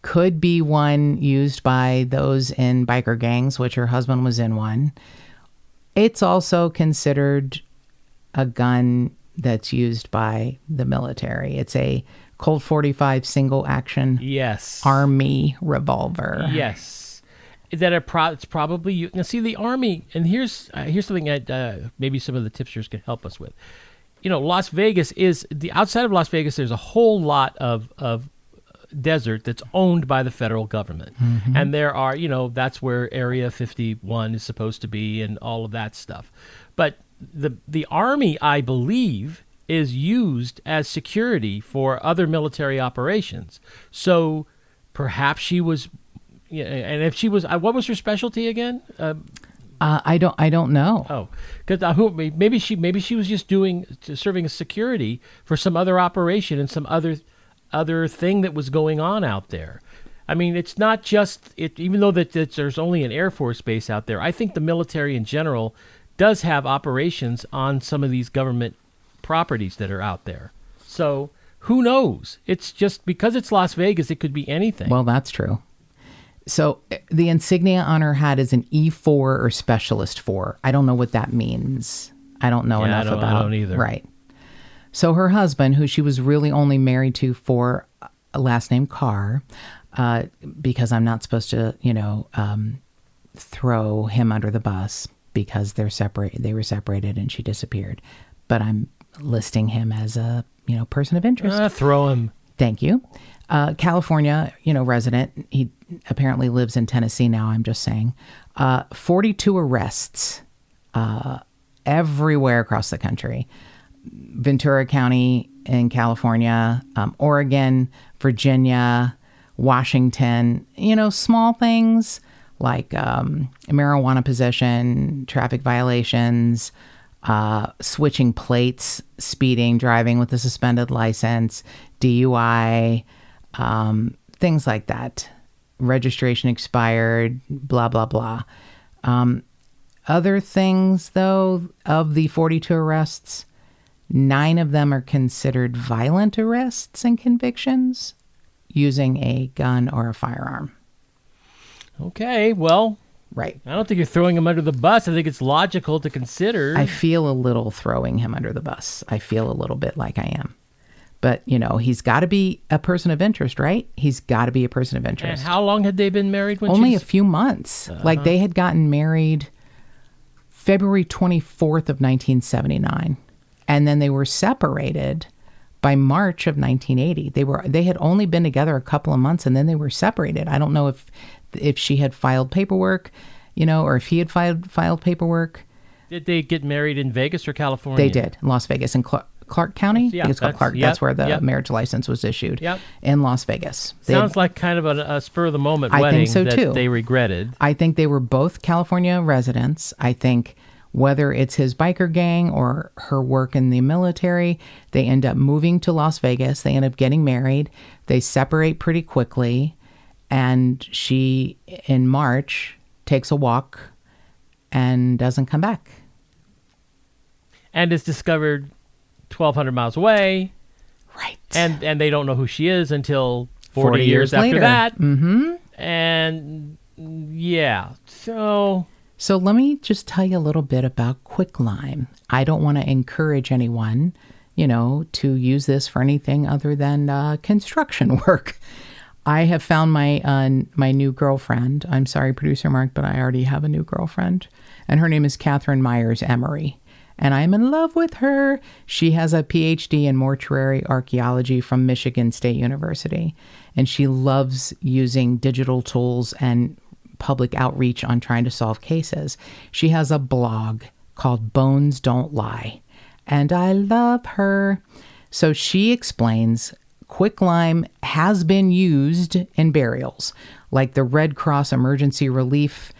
could be one used by those in biker gangs, which her husband was in one. It's also considered a gun that's used by the military. It's a Colt 45 single action Army revolver. Yes. It's probably you. Now, see, the Army, and here's something that maybe some of the tipsters can help us with. Las Vegas is, outside of Las Vegas, there's a whole lot of desert that's owned by the federal government. Mm-hmm. And there are, that's where Area 51 is supposed to be and all of that stuff. But the Army, I believe, is used as security for other military operations. So perhaps she was, and if she was, what was her specialty again? I don't know. Oh, because maybe she was just serving as security for some other operation and some other thing that was going on out there. I mean, it's not just it. Even though there's only an Air Force base out there, I think the military in general does have operations on some of these government properties that are out there. So who knows? It's just because it's Las Vegas, it could be anything. Well, that's true. So the insignia on her hat is an E4 or Specialist 4. I don't know what that means. I don't know enough about it. I don't either. Right. So her husband, who she was really only married to for a last name Carr, because I'm not supposed to, throw him under the bus because they were separated and she disappeared. But I'm listing him as a, person of interest. Throw him. Thank you. California, resident. He apparently lives in Tennessee now, I'm just saying. 42 arrests everywhere across the country. Ventura County in California, Oregon, Virginia, Washington, small things like marijuana possession, traffic violations, switching plates, speeding, driving with a suspended license, DUI, things like that. Registration expired, blah, blah, blah. Other things, though, of the 42 arrests, 9 of them are considered violent arrests and convictions using a gun or a firearm. Okay, well, right. I don't think you're throwing him under the bus. I think it's logical to consider. I feel a little throwing him under the bus. I feel a little bit like I am. But, he's got to be a person of interest, right? He's got to be a person of interest. And how long had they been married? Only a few months. Uh-huh. Like, they had gotten married February 24th of 1979. And then they were separated by March of 1980. They had only been together a couple of months, and then they were separated. I don't know if she had filed paperwork, or if he had filed paperwork. Did they get married in Vegas or California? They did, in Las Vegas. And Clark County. Yeah, I think it's called Clark. That's where the marriage license was issued in Las Vegas. Sounds like kind of a spur-of-the-moment I wedding think so, that too. they regretted. I think they were both California residents. I think whether it's his biker gang or her work in the military, they end up moving to Las Vegas. They end up getting married. They separate pretty quickly. And she, in March, takes a walk and doesn't come back. And is discovered 1,200 miles away. Right. And they don't know who she is until 40 years after later. that. Mm-hmm. And yeah, so let me just tell you a little bit about quicklime. I don't want to encourage anyone, to use this for anything other than construction work. I have found my new girlfriend. I'm sorry, Producer Mark, but I already have a new girlfriend. And her name is Catherine Myers Emery. And I'm in love with her. She has a PhD in mortuary archaeology from Michigan State University. And she loves using digital tools and public outreach on trying to solve cases. She has a blog called Bones Don't Lie. And I love her. So she explains quicklime has been used in burials, like the Red Cross Emergency Relief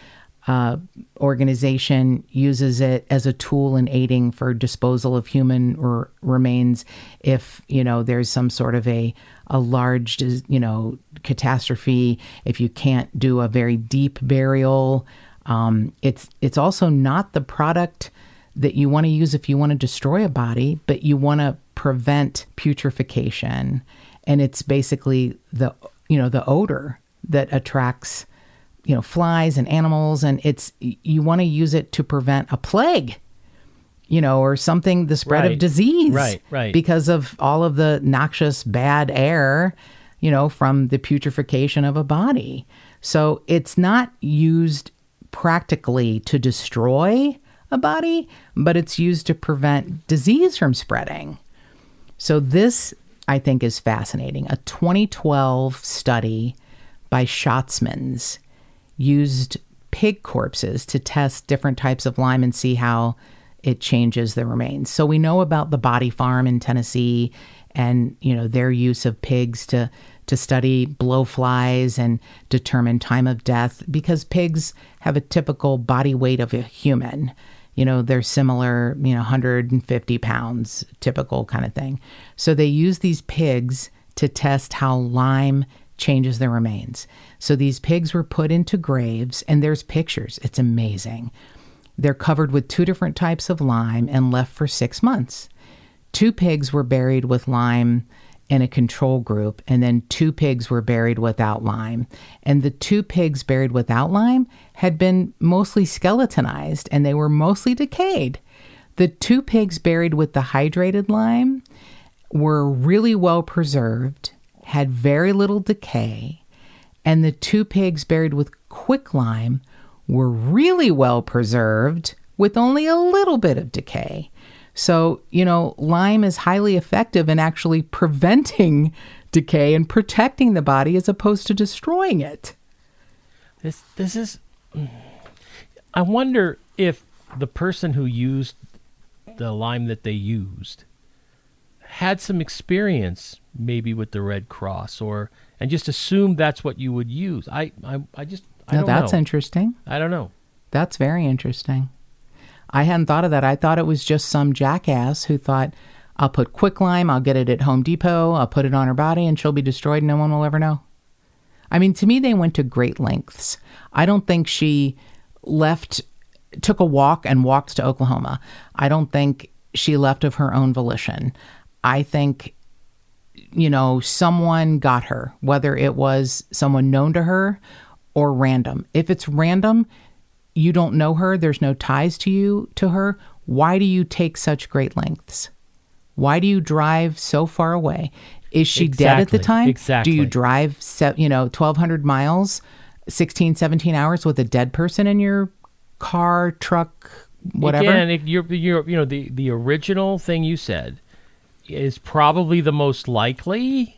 organization uses it as a tool in aiding for disposal of human remains if, there's some sort of a large, catastrophe, if you can't do a very deep burial. It's also not the product that you want to use if you want to destroy a body, but you want to prevent putrefaction. And it's basically the odor that attracts flies and animals, and you want to use it to prevent a plague, or something, the spread of disease. Right. Because of all of the noxious bad air, from the putrefaction of a body. So it's not used practically to destroy a body, but it's used to prevent disease from spreading. So this, I think, is fascinating. A 2012 study by Schatzmans used pig corpses to test different types of lime and see how it changes the remains. So we know about the Body Farm in Tennessee and, their use of pigs to study blowflies and determine time of death, because pigs have a typical body weight of a human. They're similar, 150 pounds, typical kind of thing. So they use these pigs to test how lime changes their remains. So these pigs were put into graves, and there's pictures. It's amazing. They're covered with 2 different types of lime and left for 6 months. 2 pigs were buried with lime in a control group, and then 2 pigs were buried without lime. And the 2 pigs buried without lime had been mostly skeletonized, and they were mostly decayed. The 2 pigs buried with the hydrated lime were really well preserved, had very little decay, and the 2 pigs buried with quicklime were really well preserved with only a little bit of decay. So, lime is highly effective in actually preventing decay and protecting the body as opposed to destroying it. This is... I wonder if the person who used the lime that they used had some experience maybe with the Red Cross and just assumed that's what you would use. I don't know. That's interesting. I don't know. That's very interesting. I hadn't thought of that. I thought it was just some jackass who thought, I'll put quicklime, I'll get it at Home Depot, I'll put it on her body, and she'll be destroyed and no one will ever know. I mean, to me, they went to great lengths. I don't think she took a walk and walked to Oklahoma. I don't think she left of her own volition. I think, someone got her, whether it was someone known to her or random. If it's random, you don't know her, there's no ties to her, why do you take such great lengths? Why do you drive so far away? Is she dead at the time? Exactly. Do you drive 1,200 miles, 16, 17 hours with a dead person in your car, truck, whatever? Again, the original thing you said is probably the most likely.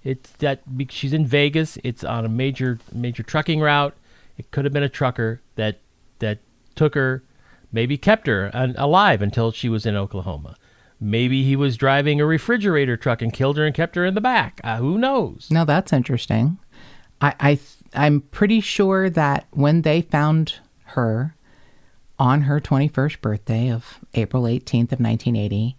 It's that she's in Vegas. It's on a major trucking route. It could have been a trucker that took her, maybe kept her alive until she was in Oklahoma. Maybe he was driving a refrigerator truck and killed her and kept her in the back. Who knows? Now that's interesting. I'm pretty sure that when they found her on her 21st birthday of April 18th of 1980,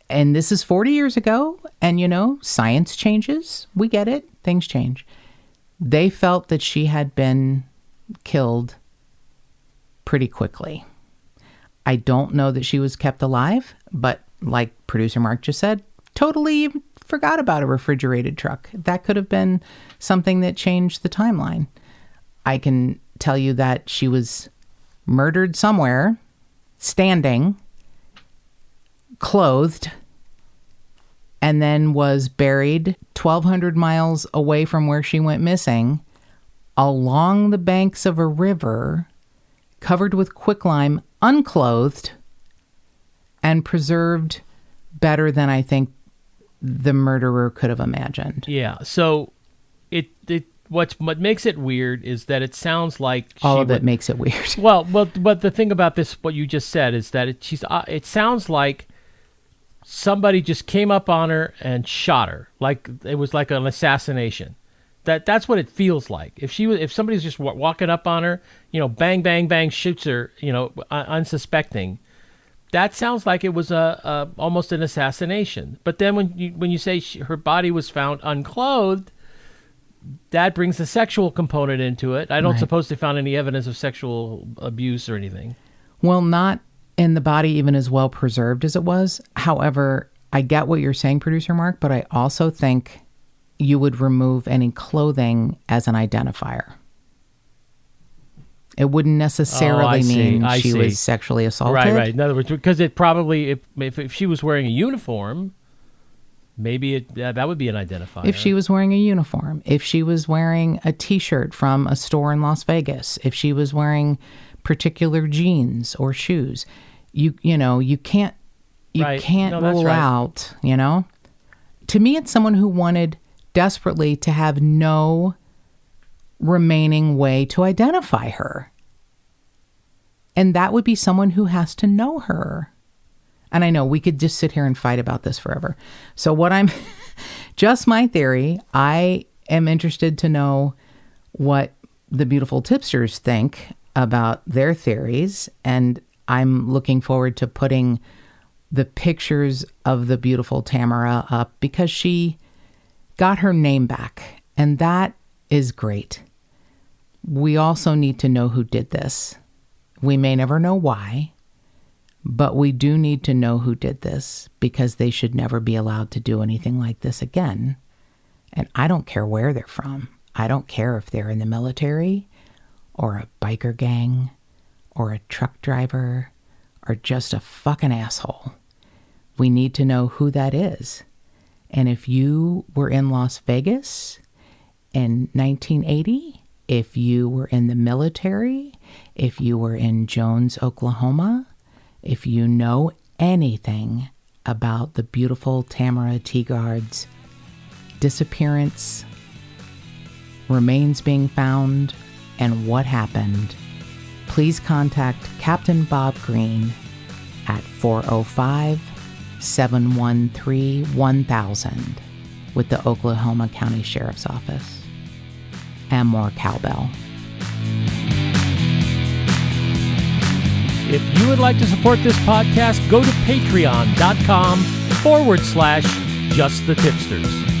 and this is 40 years ago, and science changes. We get it. Things change. They felt that she had been killed pretty quickly. I don't know that she was kept alive, but like producer Mark just said, totally forgot about a refrigerated truck. That could have been something that changed the timeline. I can tell you that she was murdered somewhere, standing, clothed, and then was buried 1,200 miles away from where she went missing, along the banks of a river, covered with quicklime, unclothed, and preserved better than I think the murderer could have imagined. Yeah. So what makes it weird is that it sounds like all of it makes it weird. Well, but the thing about this, what you just said, is that it sounds like somebody just came up on her and shot her, like it was like an assassination. That's what it feels like. If somebody's just walking up on her, bang, bang, bang, shoots her, unsuspecting. That sounds like it was almost an assassination. But then when you say her body was found unclothed, that brings the sexual component into it. I don't suppose they found any evidence of sexual abuse or anything. Well, not in the body even as well preserved as it was. However, I get what you're saying, producer Mark, but I also think you would remove any clothing as an identifier. It wouldn't necessarily mean she was sexually assaulted. Right. In other words, because it probably, if she was wearing a uniform, maybe that would be an identifier. If she was wearing a uniform, if she was wearing a T-shirt from a store in Las Vegas, if she was wearing particular jeans or shoes, you can't rule out. To me, it's someone who wanted desperately to have no remaining way to identify her. And that would be someone who has to know her. And I know we could just sit here and fight about this forever. So just my theory, I am interested to know what the beautiful Tip-Sters think about their theories. And I'm looking forward to putting the pictures of the beautiful Tamara up because she got her name back. And that is great. We also need to know who did this. We may never know why, but we do need to know who did this because they should never be allowed to do anything like this again. And I don't care where they're from. I don't care if they're in the military or a biker gang or a truck driver or just a fucking asshole. We need to know who that is. And if you were in Las Vegas in 1980, if you were in the military, if you were in Jones, Oklahoma, if you know anything about the beautiful Tamara Tigard's disappearance, remains being found, and what happened, please contact Captain Bob Green at 405-713-1000 with the Oklahoma County Sheriff's Office. And more cowbell. If you would like to support this podcast, go to patreon.com/justthetipsters.